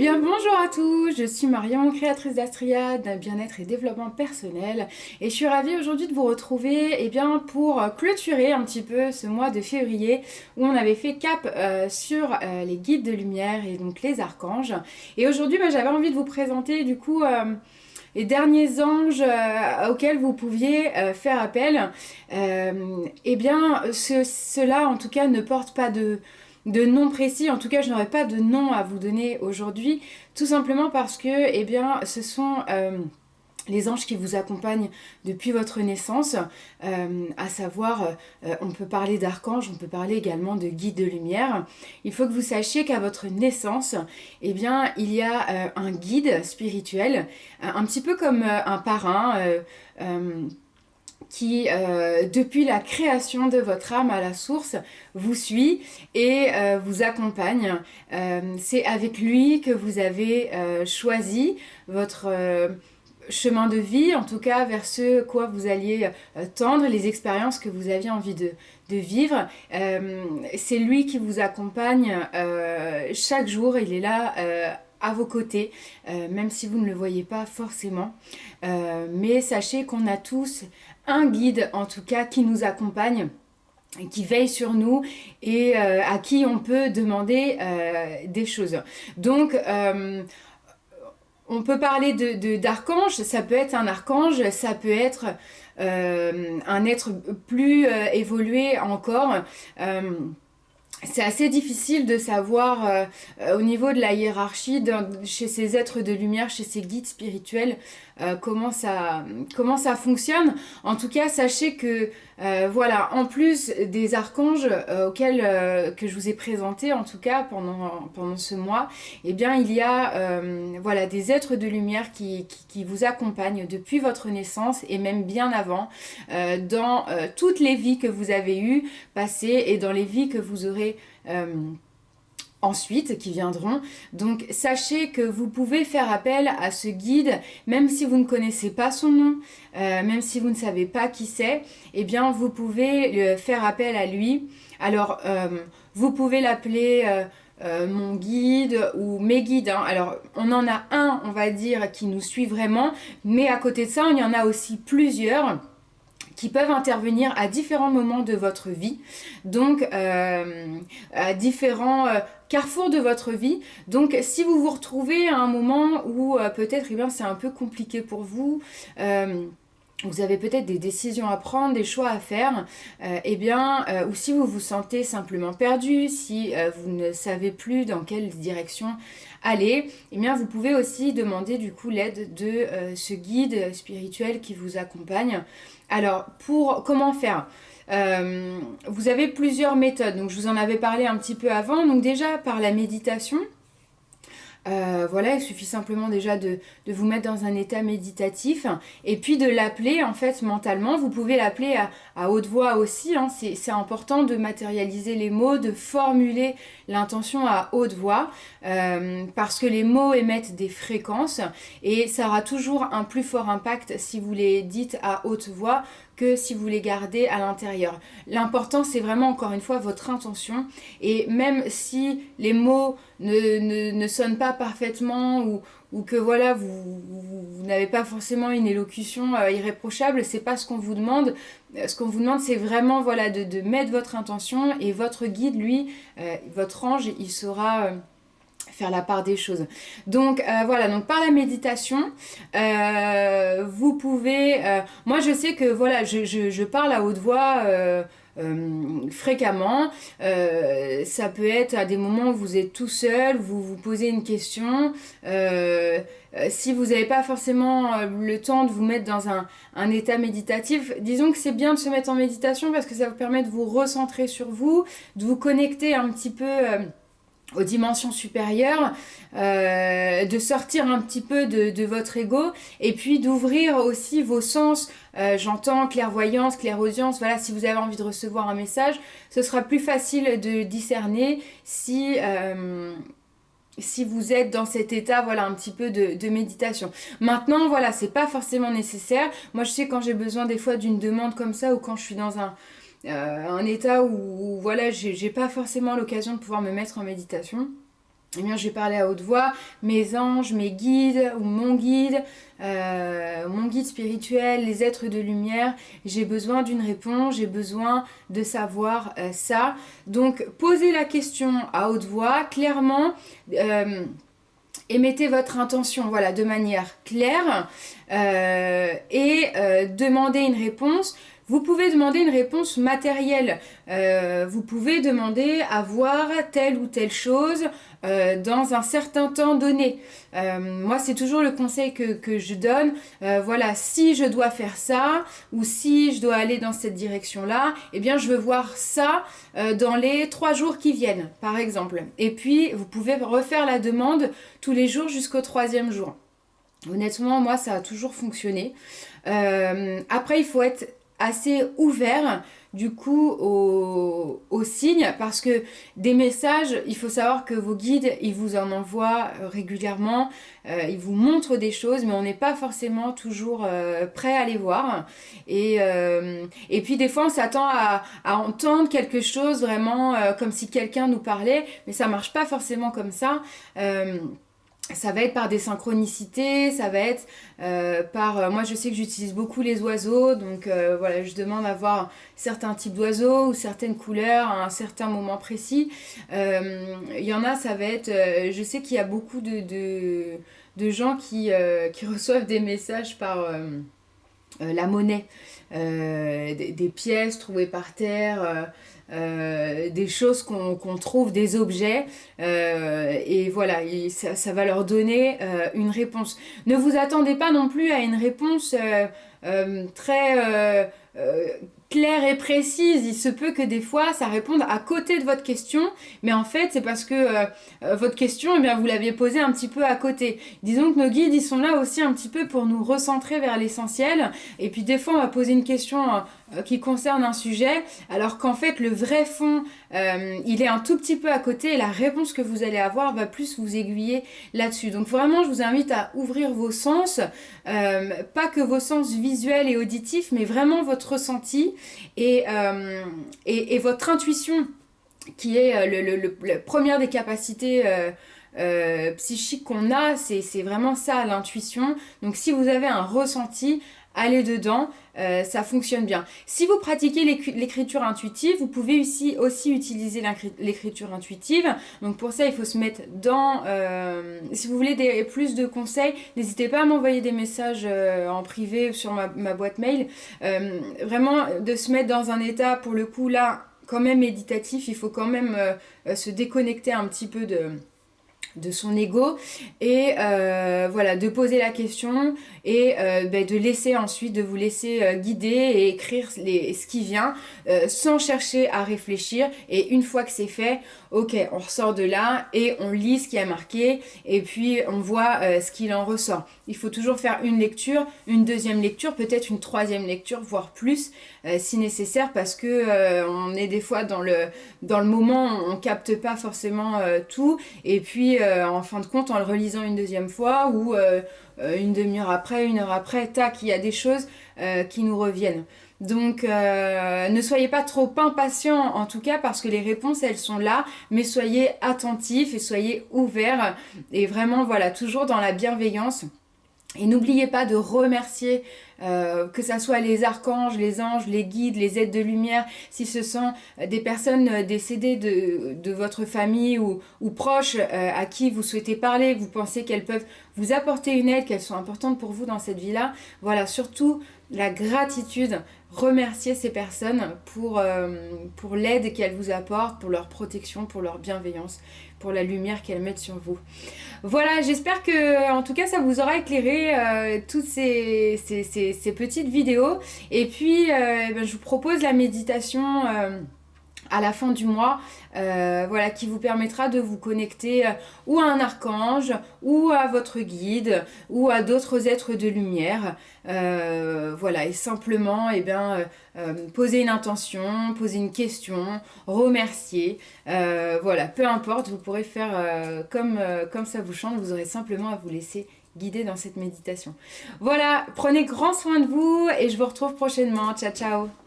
Eh bien bonjour à tous, je suis Marion, créatrice d'Astriade, bien-être et développement personnel et je suis ravie aujourd'hui de vous retrouver pour clôturer un petit peu ce mois de février où on avait fait cap sur les guides de lumière et donc les archanges. Et aujourd'hui j'avais envie de vous présenter les derniers anges auxquels vous pouviez faire appel. Cela en tout cas ne porte pas de nom précis, en tout cas je n'aurai pas de nom à vous donner aujourd'hui, tout simplement parce que ce sont les anges qui vous accompagnent depuis votre naissance, à savoir on peut parler d'archanges, on peut parler également de guides de lumière. Il faut que vous sachiez qu'à votre naissance, il y a un guide spirituel, un petit peu comme un parrain, qui, depuis la création de votre âme à la source, vous suit et vous accompagne. C'est avec lui que vous avez choisi votre chemin de vie, en tout cas vers ce quoi vous alliez tendre, les expériences que vous aviez envie de vivre. C'est lui qui vous accompagne chaque jour, il est là à vos côtés, même si vous ne le voyez pas forcément. Mais sachez qu'on a tous un guide, en tout cas, qui nous accompagne, qui veille sur nous et à qui on peut demander des choses. Donc, on peut parler d'archange, ça peut être un archange, ça peut être un être plus évolué encore. C'est assez difficile de savoir au niveau de la hiérarchie chez ces êtres de lumière, chez ces guides spirituels, comment ça fonctionne. En tout cas, sachez que en plus des archanges que je vous ai présentés, en tout cas pendant ce mois, il y a des êtres de lumière qui vous accompagnent depuis votre naissance et même bien avant, dans toutes les vies que vous avez eues, passées, et dans les vies que vous aurez ensuite, qui viendront. Donc sachez que vous pouvez faire appel à ce guide, même si vous ne connaissez pas son nom, même si vous ne savez pas qui c'est, vous pouvez faire appel à lui. Alors vous pouvez l'appeler mon guide ou mes guides, hein. Alors on en a un, on va dire, qui nous suit vraiment, mais à côté de ça il y en a aussi plusieurs qui peuvent intervenir à différents moments de votre vie, donc à différents carrefours de votre vie. Donc si vous vous retrouvez à un moment où peut-être c'est un peu compliqué pour vous, vous avez peut-être des décisions à prendre, des choix à faire, ou si vous vous sentez simplement perdu, si vous ne savez plus dans quelle direction aller, vous pouvez aussi demander du coup l'aide de ce guide spirituel qui vous accompagne. Alors, comment faire ? Vous avez plusieurs méthodes, donc je vous en avais parlé un petit peu avant. Donc déjà par la méditation. Il suffit simplement déjà de vous mettre dans un état méditatif et puis de l'appeler en fait mentalement. Vous pouvez l'appeler à haute voix aussi, hein. C'est important de matérialiser les mots, de formuler l'intention à haute voix, parce que les mots émettent des fréquences et ça aura toujours un plus fort impact si vous les dites à haute voix que si vous les gardez à l'intérieur. L'important, c'est vraiment, encore une fois, votre intention. Et même si les mots ne sonnent pas parfaitement ou que voilà, vous n'avez pas forcément une élocution irréprochable, c'est pas ce qu'on vous demande. Ce qu'on vous demande, c'est vraiment de mettre votre intention, et votre guide, lui, votre ange, il saura faire la part des choses. Donc donc par la méditation, vous pouvez... moi je sais que je parle à haute voix fréquemment. Ça peut être à des moments où vous êtes tout seul, vous vous posez une question. Si vous n'avez pas forcément le temps de vous mettre dans un état méditatif, disons que c'est bien de se mettre en méditation parce que ça vous permet de vous recentrer sur vous, de vous connecter un petit peu... aux dimensions supérieures, de sortir un petit peu de votre ego, et puis d'ouvrir aussi vos sens. J'entends clairvoyance, clairaudience, si vous avez envie de recevoir un message, ce sera plus facile de discerner si vous êtes dans cet état, un petit peu de méditation. Maintenant, c'est pas forcément nécessaire. Moi, je sais quand j'ai besoin des fois d'une demande comme ça, ou quand je suis dans un état où j'ai pas forcément l'occasion de pouvoir me mettre en méditation. eh bien, je vais parler à haute voix, mes anges, mes guides ou mon guide spirituel, les êtres de lumière, j'ai besoin d'une réponse, j'ai besoin de savoir ça. Donc, posez la question à haute voix, clairement. Émettez votre intention, voilà, de manière claire et demandez une réponse. Vous pouvez demander une réponse matérielle. Vous pouvez demander à voir telle ou telle chose dans un certain temps donné. Moi, c'est toujours le conseil que je donne. Voilà, si je dois faire ça ou si je dois aller dans cette direction-là, eh bien, je veux voir ça dans les 3 jours qui viennent, par exemple. Et puis, vous pouvez refaire la demande tous les jours jusqu'au 3e jour. Honnêtement, moi, ça a toujours fonctionné. Après, il faut être assez ouvert du coup aux signes parce que des messages, il faut savoir que vos guides, ils vous en envoient régulièrement, ils vous montrent des choses, mais on n'est pas forcément toujours prêt à les voir. Et puis des fois, on s'attend à entendre quelque chose vraiment comme si quelqu'un nous parlait, mais ça marche pas forcément comme ça. Ça va être par des synchronicités, ça va être moi je sais que j'utilise beaucoup les oiseaux, donc voilà, je demande à voir certains types d'oiseaux ou certaines couleurs à un certain moment précis. Il y en a, ça va être, je sais qu'il y a beaucoup de gens qui reçoivent des messages par la monnaie, des pièces trouvées par terre, des choses qu'on trouve, des objets, et voilà, ça va leur donner une réponse. Ne vous attendez pas non plus à une réponse très claire et précise. Il se peut que des fois ça réponde à côté de votre question, mais en fait c'est parce que votre question, eh bien, vous l'aviez posée un petit peu à côté. Disons que nos guides, ils sont là aussi un petit peu pour nous recentrer vers l'essentiel, et puis des fois on va poser une question qui concerne un sujet, alors qu'en fait le vrai fond, il est un tout petit peu à côté, et la réponse que vous allez avoir va plus vous aiguiller là-dessus. Donc vraiment, je vous invite à ouvrir vos sens, pas que vos sens visuels et auditifs, mais vraiment votre ressenti et votre intuition, qui est la première des capacités psychiques qu'on a, c'est vraiment ça, l'intuition. Donc si vous avez un ressenti, allez dedans, ça fonctionne bien. Si vous pratiquez l'écriture intuitive, vous pouvez aussi utiliser l'écriture intuitive. Donc pour ça, il faut se mettre dans... si vous voulez plus de conseils, n'hésitez pas à m'envoyer des messages en privé sur ma boîte mail. Vraiment, de se mettre dans un état, pour le coup, là, quand même méditatif. Il faut quand même se déconnecter un petit peu de son ego, et voilà, de poser la question et de laisser ensuite, de vous laisser guider et écrire ce qui vient sans chercher à réfléchir. Et une fois que c'est fait, ok, on ressort de là et on lit ce qui a marqué, et puis on voit ce qu'il en ressort. Il faut toujours faire une lecture, une deuxième lecture, peut-être une troisième lecture, voire plus si nécessaire, parce que on est des fois dans le moment, on capte pas forcément tout, et puis en fin de compte, en le relisant une deuxième fois ou une demi-heure après, 1 heure après, tac, il y a des choses qui nous reviennent. Donc ne soyez pas trop impatients en tout cas, parce que les réponses, elles sont là, mais soyez attentifs et soyez ouverts, et vraiment voilà, toujours dans la bienveillance. Et n'oubliez pas de remercier, que ça soit les archanges, les anges, les guides, les êtres de lumière, si ce sont des personnes décédées de votre famille ou proches à qui vous souhaitez parler, vous pensez qu'elles peuvent vous apporter une aide, qu'elles sont importantes pour vous dans cette vie-là. Voilà, surtout la gratitude. Remercier ces personnes pour l'aide qu'elles vous apportent, pour leur protection, pour leur bienveillance, pour la lumière qu'elles mettent sur vous. Voilà, j'espère que en tout cas ça vous aura éclairé toutes ces petites vidéos. Et puis je vous propose la méditation à la fin du mois, voilà, qui vous permettra de vous connecter ou à un archange, ou à votre guide, ou à d'autres êtres de lumière. Voilà, et simplement, poser une intention, poser une question, remercier. Voilà, peu importe, vous pourrez faire comme ça vous chante, vous aurez simplement à vous laisser guider dans cette méditation. Voilà, prenez grand soin de vous et je vous retrouve prochainement. Ciao, ciao!